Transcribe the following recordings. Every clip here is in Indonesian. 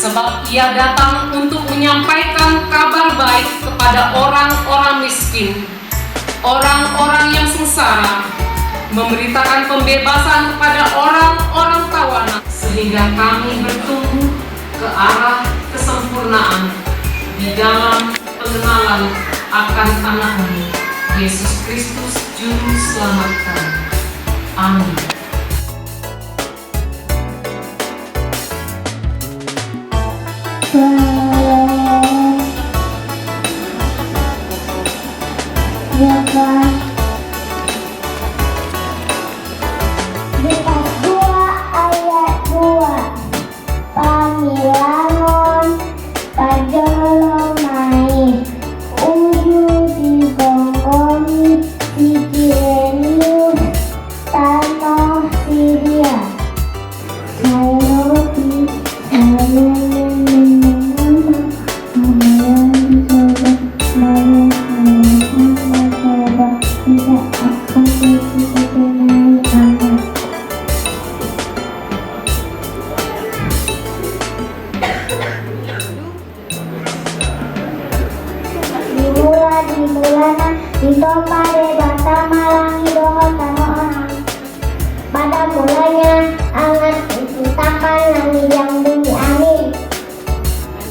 sebab ia datang untuk menyampaikan kabar baik kepada orang-orang miskin, orang-orang yang sengsara, memberitakan pembebasan kepada orang-orang tawanan, sehingga kami bertumbuh ke arah kesempurnaan di dalam pengenalan akan Anak-Mu, Yesus Kristus, Juru Selamat kami. Amin. Lukas 2 ayat 2. Pamilangon pajolomai uju digonggongi di Kirenius tanah Syria. Dimulana ditompa debata malangi dohon tano orang. Pada mulanya angat diciptakan langit yang bumi amin.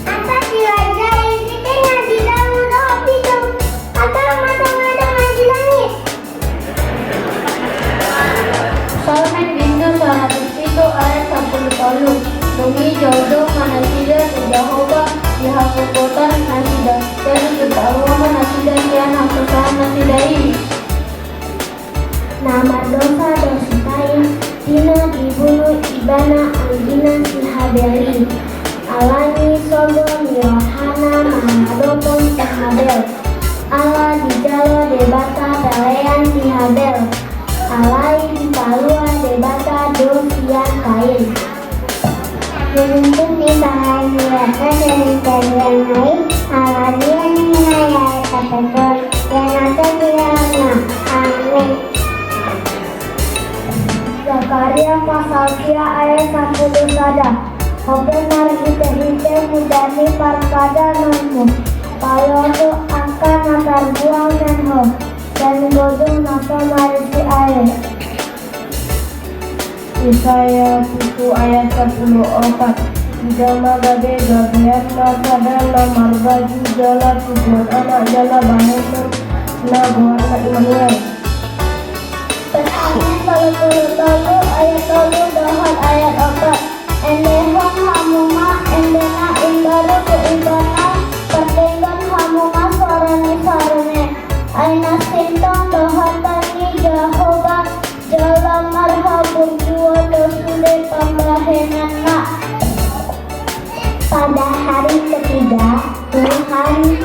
Atas dilajari kita ngaji daun doh pitung atau mata-mata ngaji langit. Solmen bindu 107 ayat 10. Bumi jodoh mana tidak Jehovah dihakukotan nasidah dan ketahuan nasidah kian hakukan nasidai. Nama dosa kain dina dibunuh ibana anggina si Habeli. Alani Sodom Yohana mahadopon si Habel. Allah dijalo debata dalean si Habel. Alai dipalua debata dosian kain. Untuk disahayuakan dari kalian lain, aladian minayai kategor yang ada bilangnya. Amin. Zakaria pasal 3 ayat 10 sada. Benar hite mudani parpada nonmu. Kalau tu akan natar buang dan ho dan bodoh napa marisi air. Yesaya 1 ayat 10. Jama gade gabean pada lamar baju jala tujuan anak jala bangun na buana Immanuel. Pesantren 30 ayat 10 dahan ayat 4. Endehon hamuma endena imbaru ke ibana pertenggan hamuma suarani sarane aina sintong dahan tani Jehovah jalan marhabun jua dosude pembahenan nak. Pada hari ketiga, Tuhan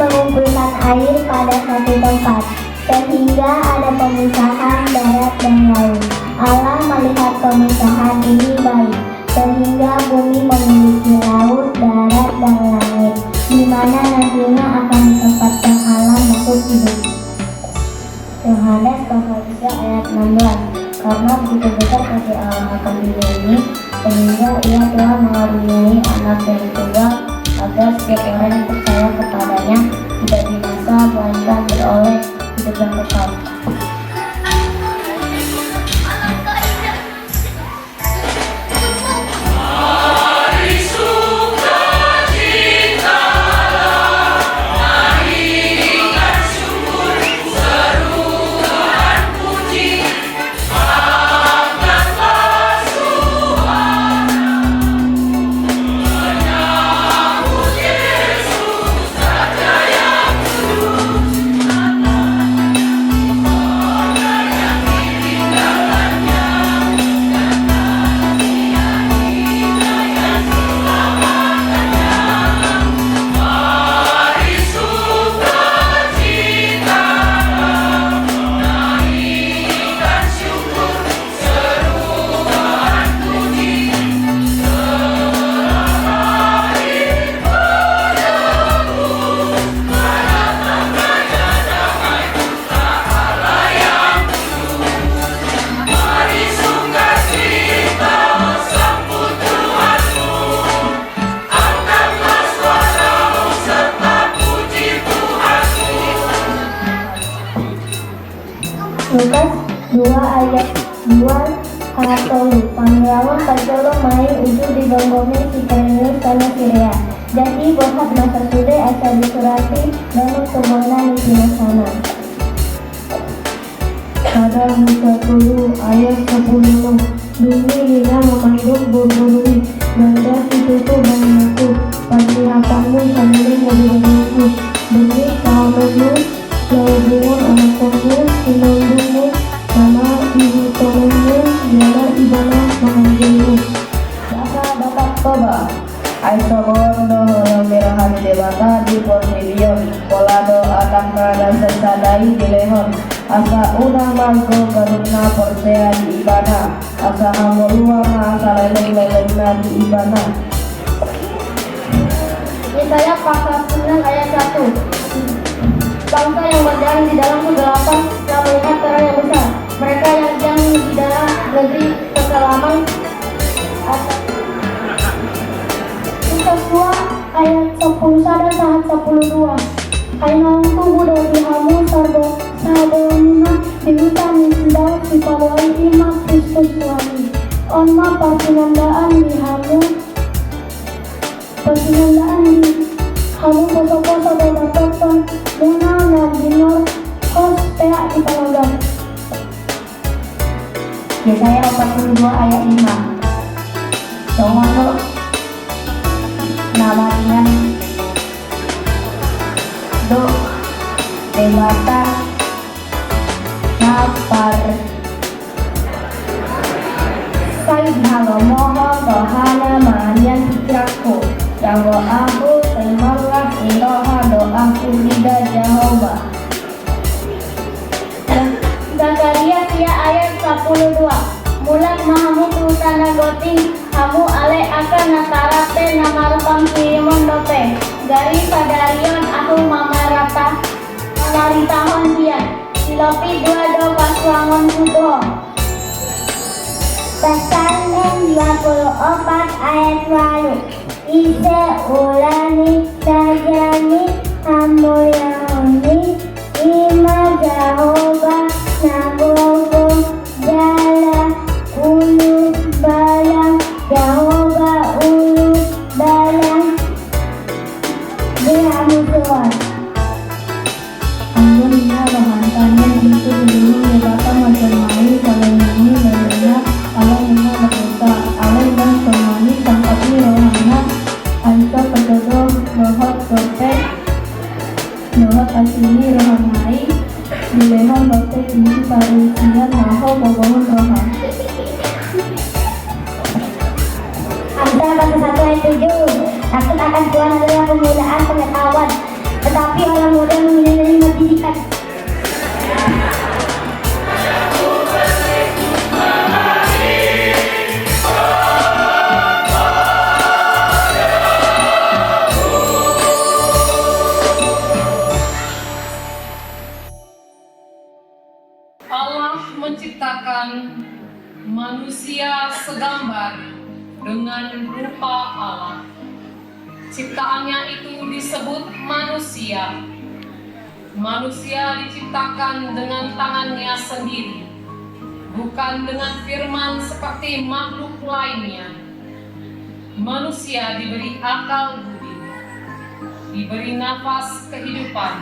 mengumpulkan air pada satu tempat, sehingga ada pemisahan darat dan laut. Allah melihat pemisahan ini baik, sehingga bumi memiliki laut, darat, dan langit, di mana nantinya akan ditempatkan Allah makhluk hidup. Yohanes pasal 3 ayat 16. Karena begitu besar kasih Allah akan dunia ini, sehingga ia telah mengaruniai anak dari tunggal, agar setiap orang yang percaya kepadanya tidak binasa, melainkan beroleh hidup yang kekal. Karatolu, Panglawan Pajolo main ujung di gonggongnya si Perius tanah Sirea. Jadi bohat masa sude asa disurati namun semuanya di sini sana. Pada Musa 10 ayat 10 Bumi hina memandung berburu Nanda situtu banyaku Pasti apamu sambil ngomongku Bumi kawanmu Laubungan anakmu Sinambungmu Nama ibu tolongmu Biara ibadah mengambilmu Dapat toba Aisobondo merahan debata di Portilion Polado anak rada sesadai di lehon Asa unang margo garuna porsea di ibana Asa hamolua ma asa leleng-lelengna di ibana Yesaya pasal 9 ayat 1. Bangsa yang berjalan di dalam kegelapan yang melihat terang yang besar. Mereka yang diam di dalam negeri kekelaman. Kisah ayat 10 dan saat 12. Ainang tubuh dari hamu sabona diminta misdal si padai imam Kristus suami. Onma persinandaan di hamu poso-poso dan dapatan muna na binor kos peak di panagan. Yesaya 42 ayat 5 Songono namanya do debata napar Said halomoho dohana manyan pikiranku yang aku semangat iroha doaku liga Jehovah. Zakaria ayat 12. Mulat mahamu tutana goting hamu ale akan natarate namarupang kirimon dope gari padarion aku mamarata naritahon bian silopi 22 pasuangon putuho. Pasal 24 ayat 2. Ise ulani sajani amuyani ima Jehovah nagogo jala ulu balang Jehovah ulu balang dihamusuan. Anggun ina bahantannya itu dulu Debata macam main Kalau ini lainnya Allah ina berdosa Allah dan semani Tangkapi rohana Ansa kedodo Lohat dope Lohat asini rohanai Dilehon dope tinggi parisian Maho bobohon rohan Amsal 1 ayat 7. Takut akan Tuhan adalah kemudahan pengetahuan, tetapi orang muda memilih pendidikan. Allah menciptakan manusia segambar dengan rupa Allah. Ciptaannya itu disebut manusia. Manusia diciptakan dengan tangannya sendiri, bukan dengan firman seperti makhluk lainnya. Manusia diberi akal budi, diberi nafas kehidupan,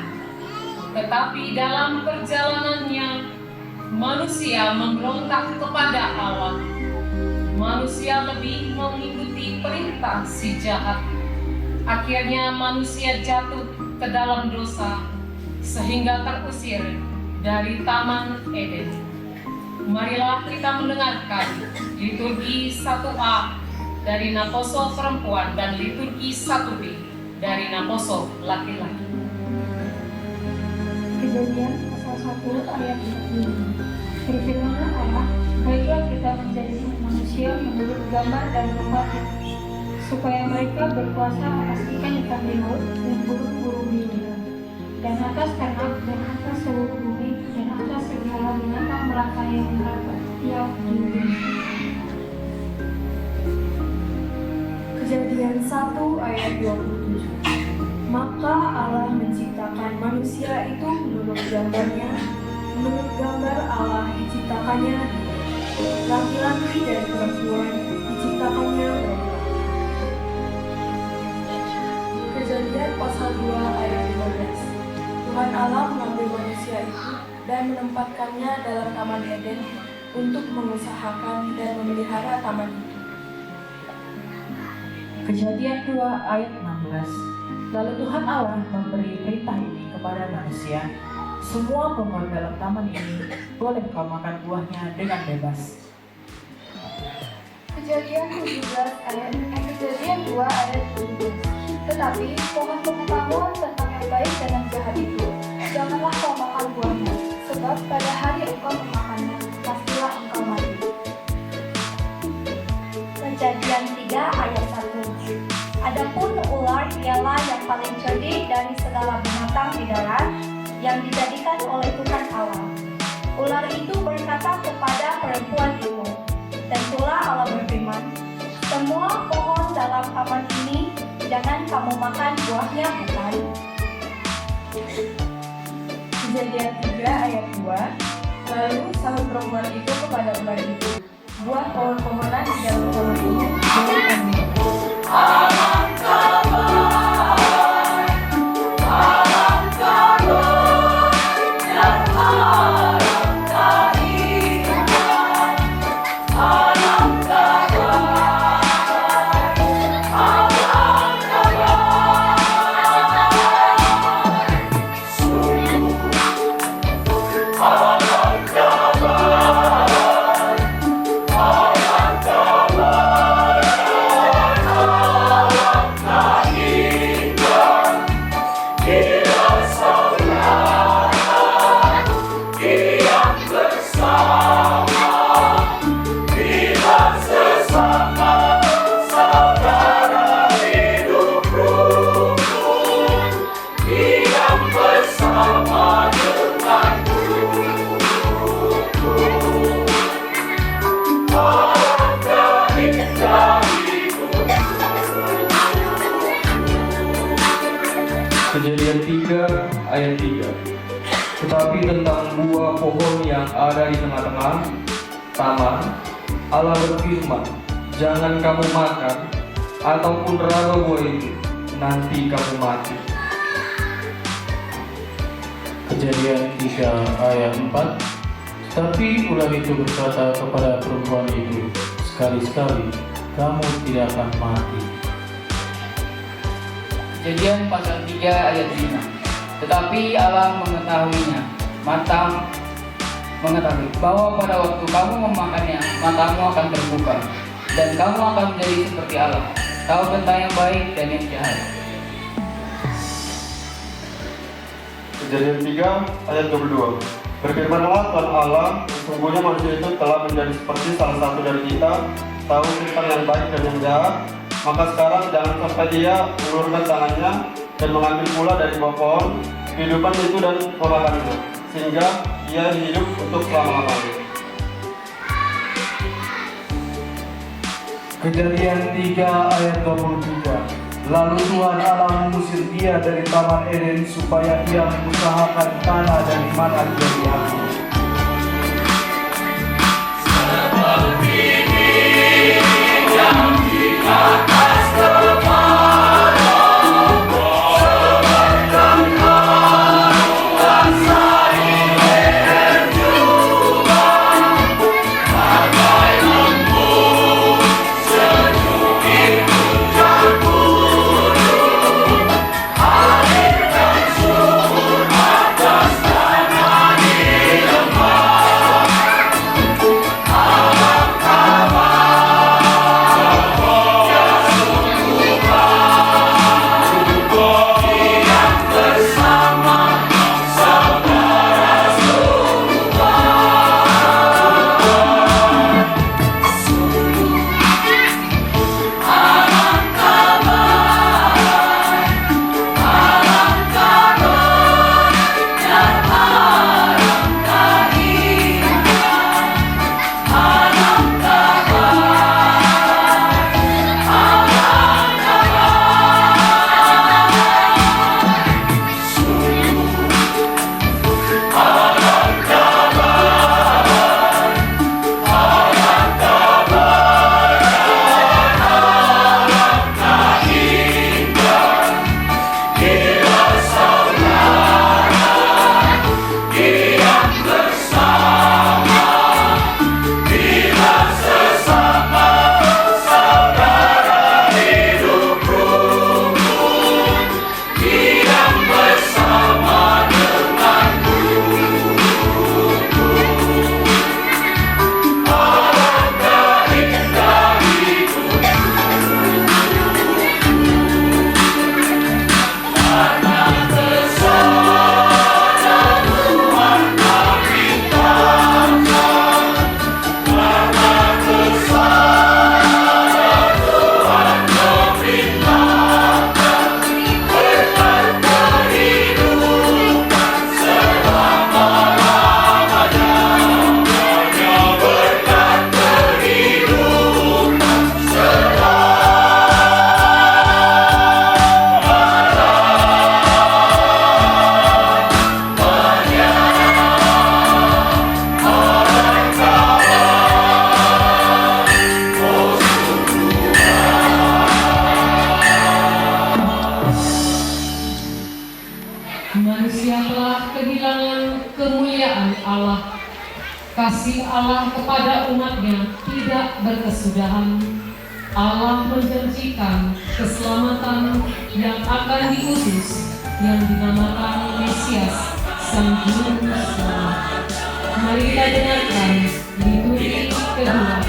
tetapi dalam perjalanannya manusia memberontak kepada Allah. Manusia lebih mengikuti perintah si jahat. Akhirnya manusia jatuh ke dalam dosa sehingga terusir dari Taman Eden. Marilah kita mendengarkan liturgi 1A dari Naposo perempuan dan liturgi 1B dari Naposo laki-laki. Kejadian pasal 1 ayat 25. Berfirmanlah Allah, baiklah kita menjadi manusia menurut gambar dan rupa kita, supaya mereka berkuasa atas ikan-ikan di laut dan burung-burung di udara, dan atas ternak dan atas seluruh bumi dan atas segala binatang melata yang merayap di bumi. Kejadian 1 ayat 27. Maka Allah menciptakan manusia itu menurut gambarnya, menurut gambar Allah diciptakannya, laki-laki dan perempuan diciptakannya oleh Allah. Kejadian pasal 2 ayat 15. Tuhan Allah mengambil manusia itu dan menempatkannya dalam Taman Eden untuk mengusahakan dan memelihara taman itu. Kejadian 2 ayat 16. Lalu Tuhan Allah memberi perintah ini kepada manusia, semua pohon dalam taman ini boleh kau makan buahnya dengan bebas. Kejadian 2 ayat 17. Tetapi pohon pengetahuan tentang yang baik dan yang jahat itu janganlah kau makan buahnya, sebab pada hari engkau memakannya pastilah engkau mati. Kejadian 3 ayat 1. Adapun ular ialah yang paling cerdik dari segala binatang di darat yang dijadikan oleh Tuhan Allah. Ular itu berkata kepada perempuan itu, tentulah Allah berfirman, semua pohon dalam taman ini jangan kamu makan buahnya, bukan? Kejadian 3 ayat 2. Lalu sahut perempuan itu kepada ular itu, buah pohon-pohonan di dalam taman ini boleh kamu makan. Kejadian 3 ayat 3. Tetapi tentang buah pohon yang ada di tengah-tengah taman, Allah berfirman, jangan kamu makan ataupun raba buah itu, nanti kamu mati. Kejadian 3 ayat 4. Tapi ular itu berkata kepada perempuan itu, sekali-sekali kamu tidak akan mati. Kejadian pasal 3 ayat 5. Tetapi Allah mengetahui bahwa pada waktu kamu memakannya, matamu akan terbuka, dan kamu akan menjadi seperti Allah, tahu tentang yang baik dan yang jahat. Kejadian 3 ayat 22. Berfirmanlah Tuhan Allah, sesungguhnya manusia itu telah menjadi seperti salah satu dari kita, tahu tentang yang baik dan yang jahat. Maka sekarang jangan sampai dia mengulurkan tangannya dan mengambil pula dari buah pohon kehidupan itu dan memakannya, sehingga ia hidup untuk selama-lamanya. Kejadian 3 ayat 23. Lalu Tuhan Allah mengusir dia dari Taman Eden supaya ia mengusahakan tanah dari mana dia diambil. Seperti bibit yang di atas kepala, sebarkan harum sari leher juga, bagai embun sejuk itu terbunuh, alirkan syukur atas tanah hidup. kasih Allah kepada umatnya tidak berkesudahan. Allah menjanjikan keselamatan yang akan diutus, yang dinamakan Mesias, Sang Juru Selamat. Mari kita dengarkan liturgi kedua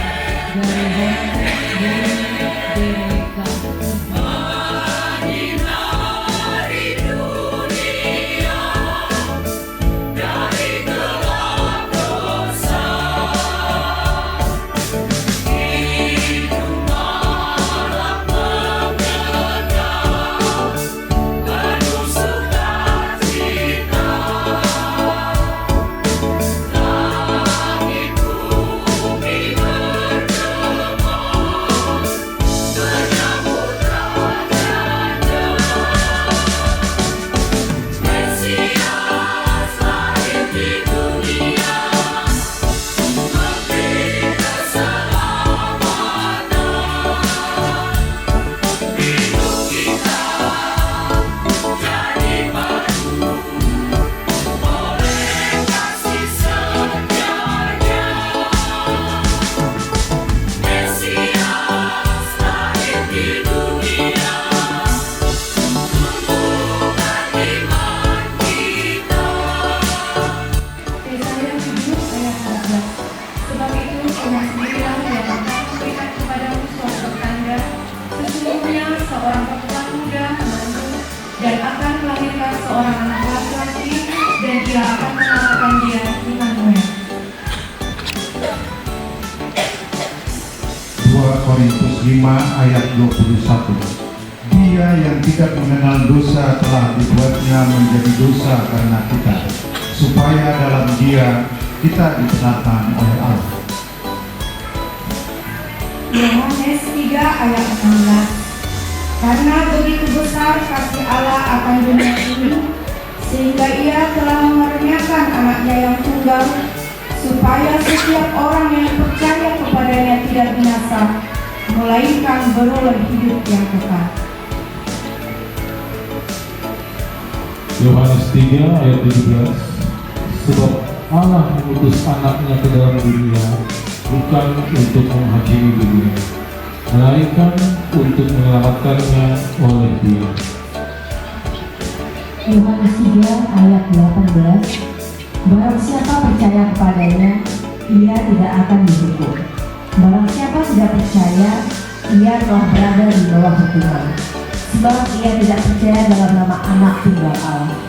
dari seorang anak laki-laki dan dia akan menamakan dia Immanuel. 2 Korintus 5 ayat 21. Dia yang tidak mengenal dosa telah dibuatnya menjadi dosa karena kita, supaya dalam dia kita dibenarkan oleh Allah. Yohanes 3 ayat 16. Karena begitu besar kasih Allah akan dunia ini, sehingga ia telah mengaruniakan anaknya yang tunggal, supaya setiap orang yang percaya kepadanya tidak binasa, melainkan beroleh hidup yang kekal. Yohanes 3 ayat 17. Sebab Allah mengutus anaknya ke dalam dunia bukan untuk menghakimi dunia, melainkan untuk menyelamatkannya oleh Dia. Yohanes 3 ayat 18. Barang siapa percaya kepadanya, ia tidak akan dihukum. Barang siapa tidak percaya, ia telah berada di bawah hukuman, sebab ia tidak percaya dalam nama Anak Tunggal Allah.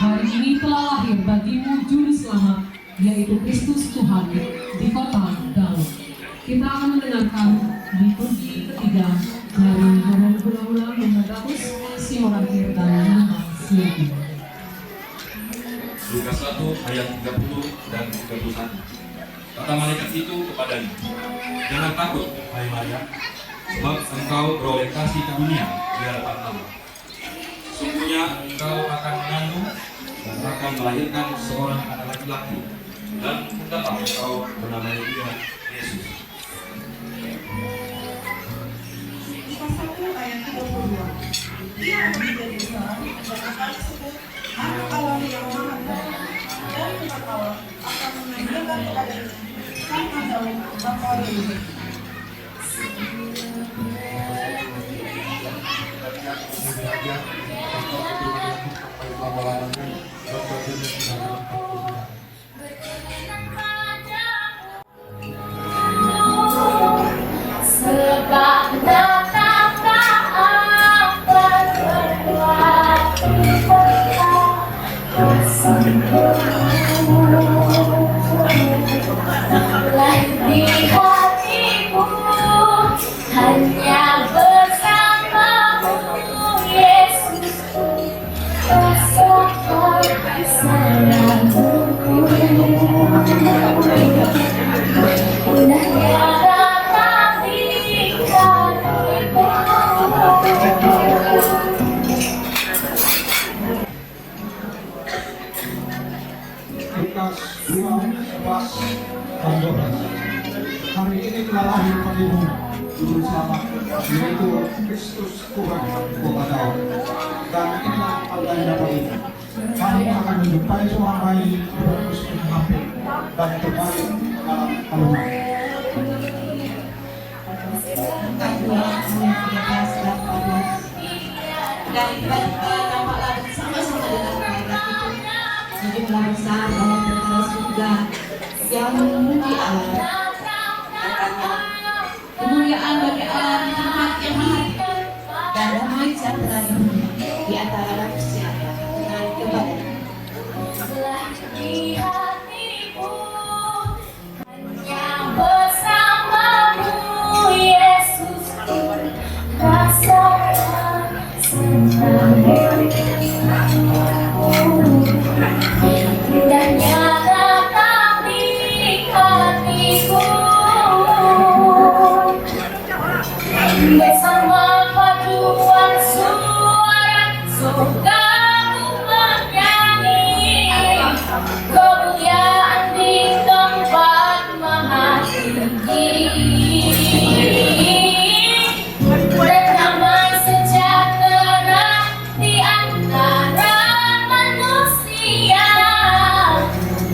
Hari ini telah lahir bagimu Juru Selamat, yaitu Kristus Tuhan, di kota Daud. Kita akan mendengarkan liturgi ketiga dari Hanan Gula-Gula Mengadapus, Simorangkir dan Siaga. Lukas 1 ayat 30 dan 31. Kata malaikat itu kepadanya, jangan takut, hai Maria, sebab engkau beroleh kasih karunia di hadapan Allah. Sungguhnya engkau akan mengandung dan akan melahirkan seorang anak laki-laki, dan hendaklah engkau bernamai dia Yesus. Lukas 1 ayat 32. Dia akan menjadi besar dan akan disebut Anak Allah yang Maha Kuasa, dan Tuhan Allah akan mengajarkan kepadanya tanpa daun bapa leluhur. Sebab betapa akan berbuat kasih-Mu. ini telah lahir bagimu juru selamat, yaitu Kristus Tuhan kota Daud. Dan inilah tandanya bagimu, kamu akan menjumpai seorang bayi berbungkus hampir dan terbaring dalam kalungan. Dan tiba-tiba tampaklah sama-sama dengan malaikat itu sejumlah besar dalam perkara surga yang memuji Allah. Katanya, kemuliaan bagi Allah di tempat yang maha tinggi, dan damai sejahtera di bumi di antara manusia dengan kebajikan. Bersamamu Yesus, rasakan senang indahnya datang di hatiku bersama paduan suara surgamu menyanyi kemuliaan di tempat maha tinggi dan damai sejahtera di antara manusia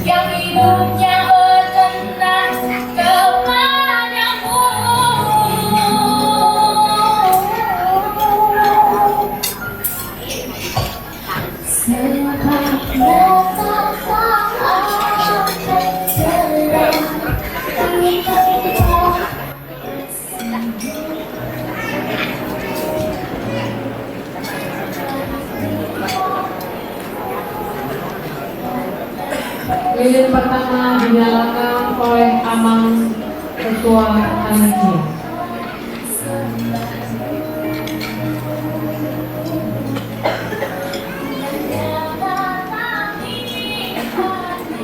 yang hidupnya berkenan kepadamu. Sempat datang akan cerah Lilin pertama dinyalakan oleh Amang Ketua Panitia.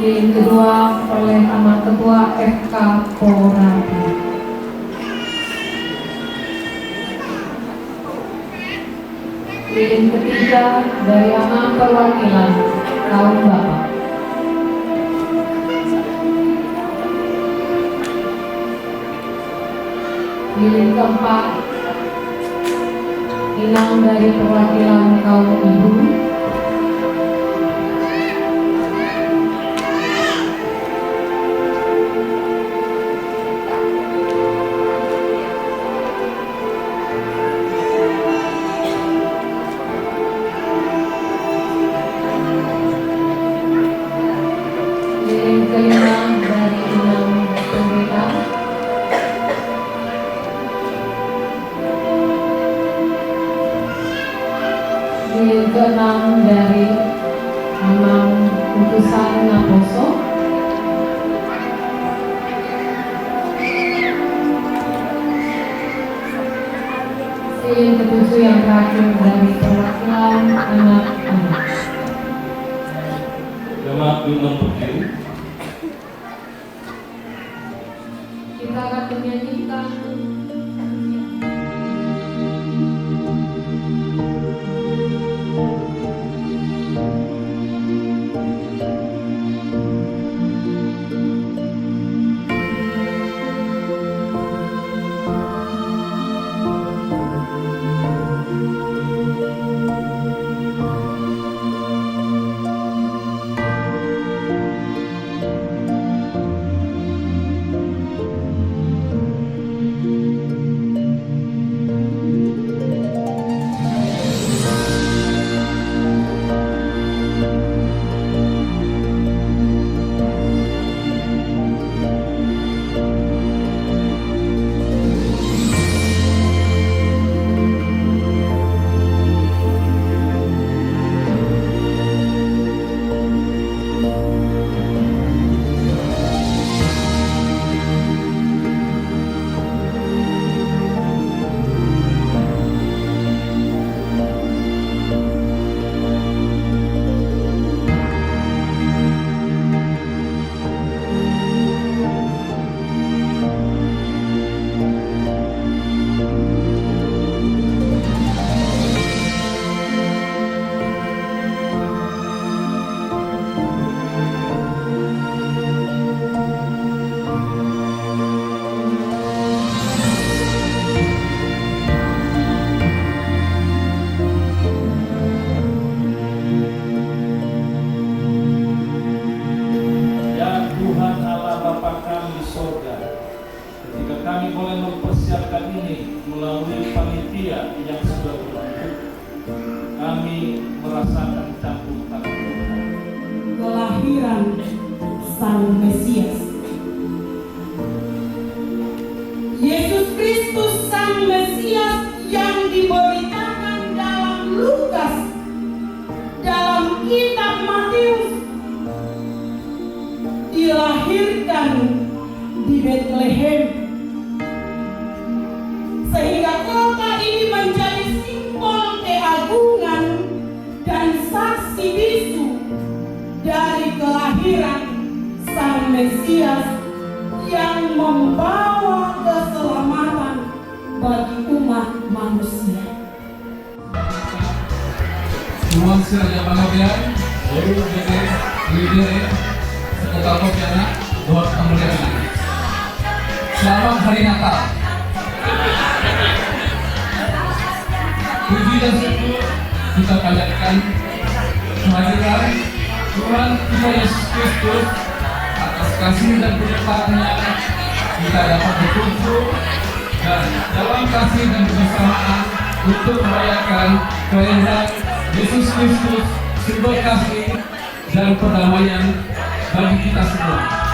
Lilin kedua oleh Amang Ketua FK Porapi. Lilin ketiga dari Amang Perwakilan Kaum Bapak. Lilin keempat Inang dari perwakilan kaum ibu. Lilin kelima dari Inang Pendeta. Lilin keenam dari Amang Utusan Naposo. Lilin ketujuh yang terakhir dari perwakilan anak-anak. Jemaat diundang berdiri. Kita akan menyanyikan boleh mempersiapkan ini melalui panitia yang sudah berbentuk. Kami merasakan campur tangan Kelahiran Sang Mesias. Yesus Kristus Sang Mesias yang diberitakan dalam Lukas, dalam kitab Matius, dilahirkan di Bethlehem, sehingga kota ini menjadi simbol keagungan dan saksi bisu dari kelahiran Sang Mesias yang membawa keselamatan bagi umat manusia. Tuan Siraja Panggabean, Guru Dede, Lidere, Sekolah Kopiana, Doa Kemuliaan. Selamat Hari Natal. Puji dan syukur kita panjatkan kehadiran Tuhan kita Yesus Kristus atas kasih dan penyertaannya kita dapat berkumpul dan dalam kasih dan kebersamaan untuk merayakan kelahiran Yesus Kristus, simbol kasih dan perdamaian bagi kita semua.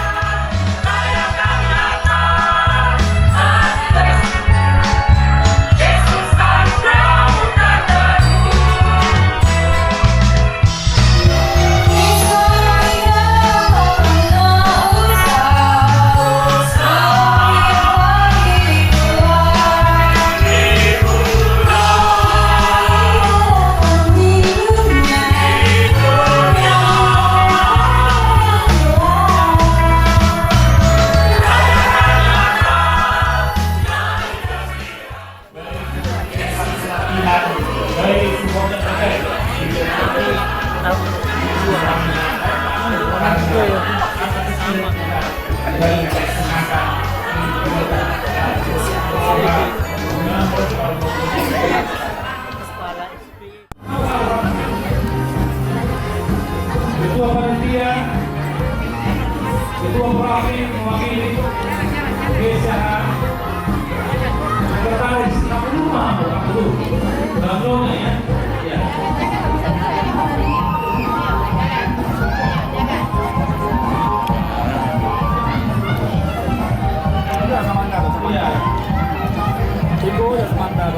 Ketua Panitia, Ketua Pravi mewakili Desa Sekretaris Belum ya? Ya. Iya. Ibu dan Mandar.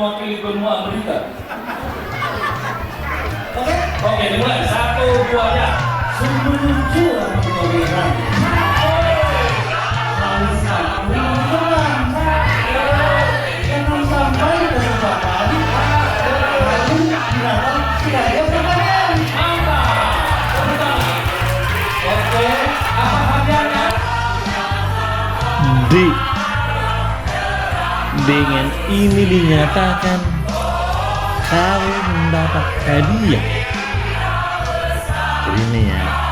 mewakili benua Amerika. Oke, dimulai. 1, 2, ya. Sungguh lucu orang pemerintahan. Jangan sampai kesempatan lalu binatang tidak ada pertanyaan. Oke, apa hadiahnya? Dengan ini dinyatakan kau mendapat hadiah. Ini ya.